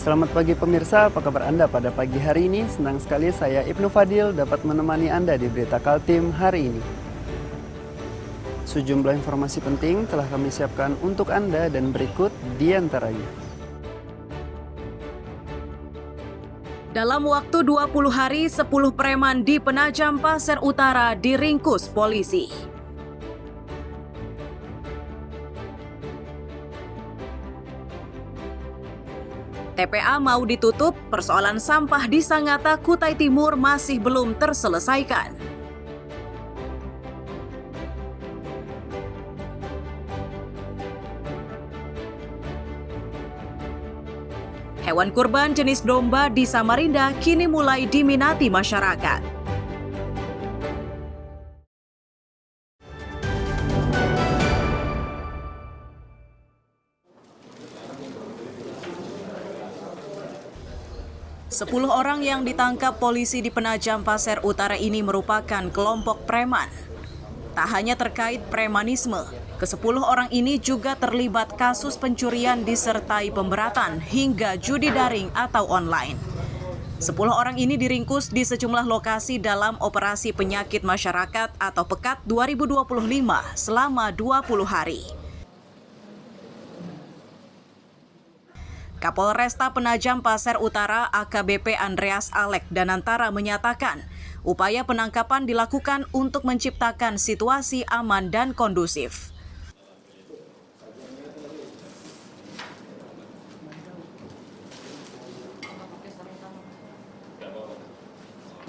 Selamat pagi pemirsa, apa kabar Anda pada pagi hari ini? Senang sekali saya Ibnu Fadil dapat menemani Anda di Berita Kaltim hari ini. Sejumlah informasi penting telah kami siapkan untuk Anda dan berikut diantaranya. Dalam waktu 20 hari, 10 preman di Penajam Pasir Utara diringkus polisi. TPA mau ditutup, persoalan sampah di Sangatta, Kutai Timur masih belum terselesaikan. Hewan kurban jenis domba di Samarinda kini mulai diminati masyarakat. Sepuluh orang yang ditangkap polisi di Penajam Pasir Utara ini merupakan kelompok preman. Tak hanya terkait premanisme, ke-10 orang ini juga terlibat kasus pencurian disertai pemberatan hingga judi daring atau online. 10 orang ini diringkus di sejumlah lokasi dalam operasi penyakit masyarakat atau PEKAT 2025 selama 20 hari. Kapolresta Penajam Pasir Utara AKBP Andreas Alek Danantara menyatakan, upaya penangkapan dilakukan untuk menciptakan situasi aman dan kondusif.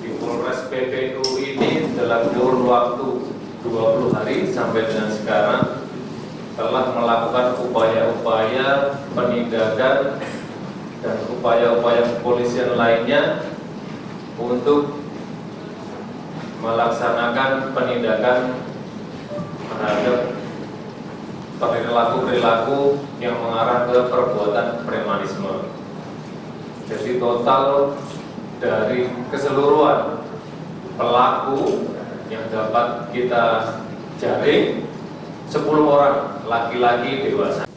Di Polres PPU ini dalam kurun waktu 20 hari sampai dengan sekarang telah melakukan upaya-upaya penindakan dan upaya-upaya kepolisian lainnya untuk melaksanakan penindakan terhadap perilaku-perilaku yang mengarah ke perbuatan premanisme. Jadi total dari keseluruhan pelaku yang dapat kita jaring 10 orang laki-laki dewasa.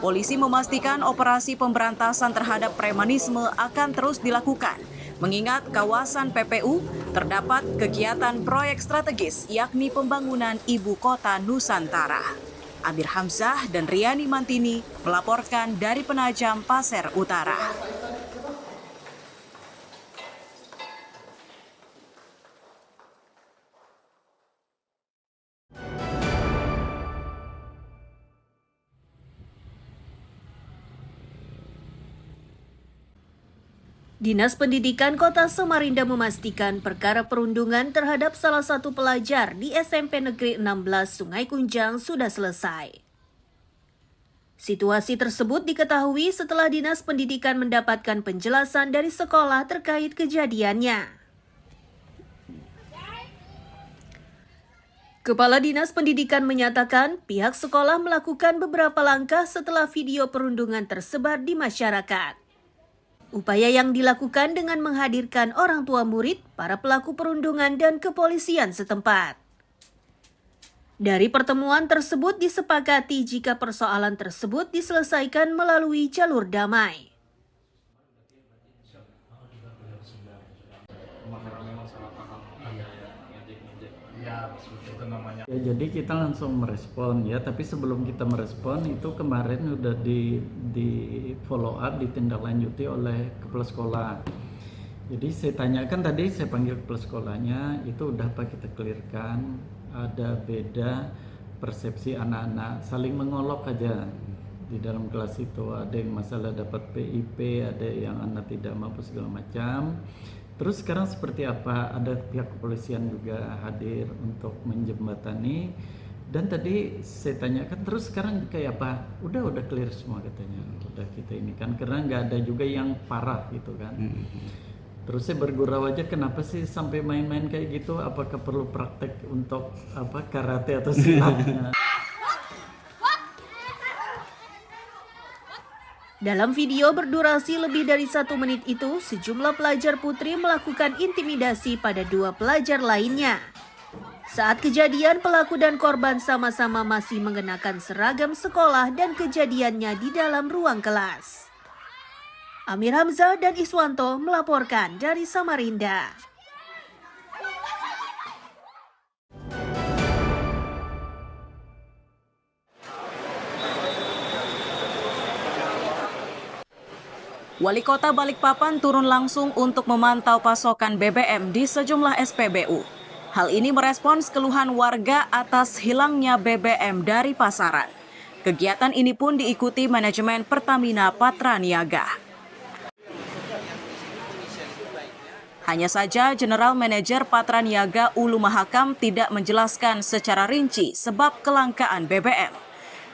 Polisi memastikan operasi pemberantasan terhadap premanisme akan terus dilakukan, mengingat kawasan PPU terdapat kegiatan proyek strategis yakni pembangunan Ibu Kota Nusantara. Amir Hamzah dan Riani Mantini melaporkan dari Penajam Pasir Utara. Dinas Pendidikan Kota Samarinda memastikan perkara perundungan terhadap salah satu pelajar di SMP Negeri 16 Sungai Kunjang sudah selesai. Situasi tersebut diketahui setelah Dinas Pendidikan mendapatkan penjelasan dari sekolah terkait kejadiannya. Kepala Dinas Pendidikan menyatakan pihak sekolah melakukan beberapa langkah setelah video perundungan tersebar di masyarakat. Upaya yang dilakukan dengan menghadirkan orang tua murid, para pelaku perundungan dan kepolisian setempat. Dari pertemuan tersebut disepakati jika persoalan tersebut diselesaikan melalui jalur damai. Ya, jadi kita langsung merespon ya, tapi sebelum kita merespon itu kemarin udah di follow up, ditindaklanjuti oleh kepala sekolah. Jadi saya tanyakan tadi, saya panggil kepala sekolahnya, itu udah apa kita clearkan, ada beda persepsi anak-anak, saling mengolok aja di dalam kelas itu, ada yang masalah dapat PIP, ada yang anak tidak mampu segala macam. Terus sekarang seperti apa? Ada pihak kepolisian juga hadir untuk menjembatani. Dan tadi saya tanyakan, terus sekarang kayak apa? Udah clear semua katanya. Udah kita ini kan, karena nggak ada juga yang parah gitu kan. Terus saya bergurau aja, kenapa sih sampai main-main kayak gitu? Apakah perlu praktek untuk apa karate atau silatnya? Dalam video berdurasi lebih dari 1 menit itu, sejumlah pelajar putri melakukan intimidasi pada 2 pelajar lainnya. Saat kejadian, pelaku dan korban sama-sama masih mengenakan seragam sekolah dan kejadiannya di dalam ruang kelas. Amir Hamzah dan Iswanto melaporkan dari Samarinda. Wali Kota Balikpapan turun langsung untuk memantau pasokan BBM di sejumlah SPBU. Hal ini merespons keluhan warga atas hilangnya BBM dari pasaran. Kegiatan ini pun diikuti manajemen Pertamina Patraniaga. Hanya saja General Manager Patraniaga Ulu Mahakam tidak menjelaskan secara rinci sebab kelangkaan BBM.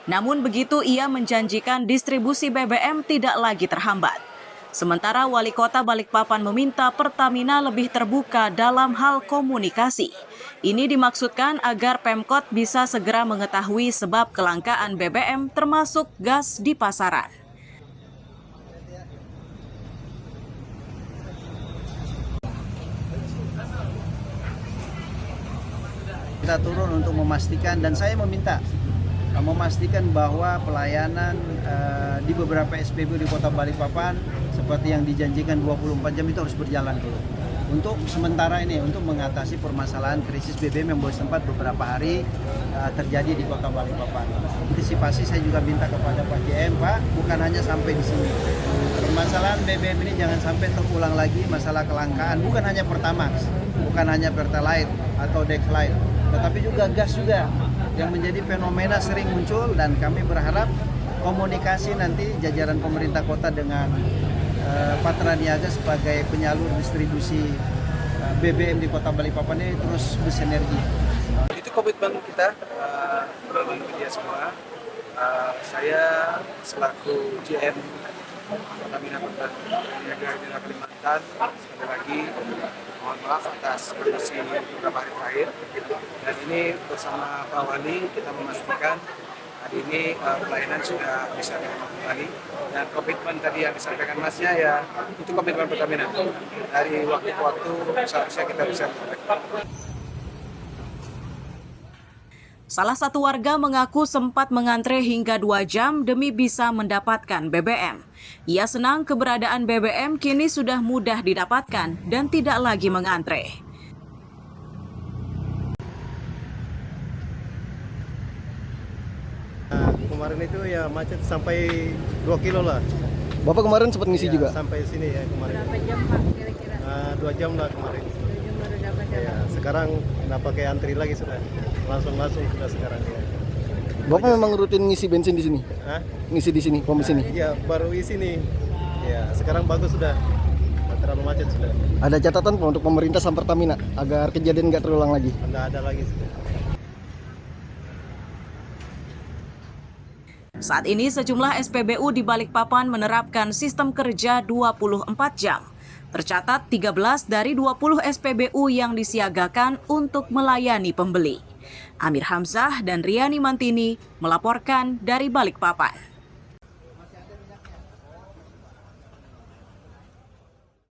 Namun begitu ia menjanjikan distribusi BBM tidak lagi terhambat. Sementara Wali Kota Balikpapan meminta Pertamina lebih terbuka dalam hal komunikasi. Ini dimaksudkan agar Pemkot bisa segera mengetahui sebab kelangkaan BBM termasuk gas di pasaran. Kita turun untuk memastikan, dan saya memastikan bahwa pelayanan di beberapa SPBU di Kota Balikpapan seperti yang dijanjikan 24 jam itu harus berjalan dulu. Untuk sementara ini, untuk mengatasi permasalahan krisis BBM yang boleh sempat beberapa hari terjadi di Kota Balikpapan. Antisipasi saya juga minta kepada Pak JM, Pak, bukan hanya sampai di sini. Permasalahan BBM ini jangan sampai terulang lagi, masalah kelangkaan, bukan hanya Pertamax, bukan hanya Pertalite atau Dexlite, tetapi juga gas juga yang menjadi fenomena sering muncul, dan kami berharap komunikasi nanti jajaran pemerintah kota dengan Patraniaga sebagai penyalur distribusi BBM di Kota Balikpapan ini terus bersinergi. Itu komitmen kita melalui media semua. Saya selaku GM Pertamina Patraniaga Daerah Kalimantan, sekali lagi mohon maaf atas kondisi beberapa hari terakhir. Dan ini bersama Pak Wali kita memastikan hari ini pelayanan sudah bisa kembali, dan komitmen tadi yang disampaikan Masnya ya itu komitmen Pertamina. Dari waktu ke waktu seharusnya kita bisa kembali. Salah satu warga mengaku sempat mengantre hingga 2 jam demi bisa mendapatkan BBM. Ia senang keberadaan BBM kini sudah mudah didapatkan dan tidak lagi mengantre. Kemarin itu ya macet sampai 2 kilo lah. Bapak kemarin sempat ngisi ya, juga? Sampai sini ya kemarin. Berapa jam Pak kira-kira? 2 jam lah kemarin. 2 jam baru dapat Ya, sekarang nggak pakai antri lagi sudah. Langsung sudah sekarang ya. Bapak memang rutin ngisi bensin di sini? Hah? Ngisi di sini, pom di sini? Iya, baru isi nih. Ya, sekarang bagus sudah. Nggak terlalu macet sudah. Ada catatan Pak untuk pemerintah sama Pertamina agar kejadian nggak terulang lagi? Nggak ada lagi sudah. Saat ini sejumlah SPBU di Balikpapan menerapkan sistem kerja 24 jam. Tercatat 13 dari 20 SPBU yang disiagakan untuk melayani pembeli. Amir Hamzah dan Riani Mantini melaporkan dari Balikpapan.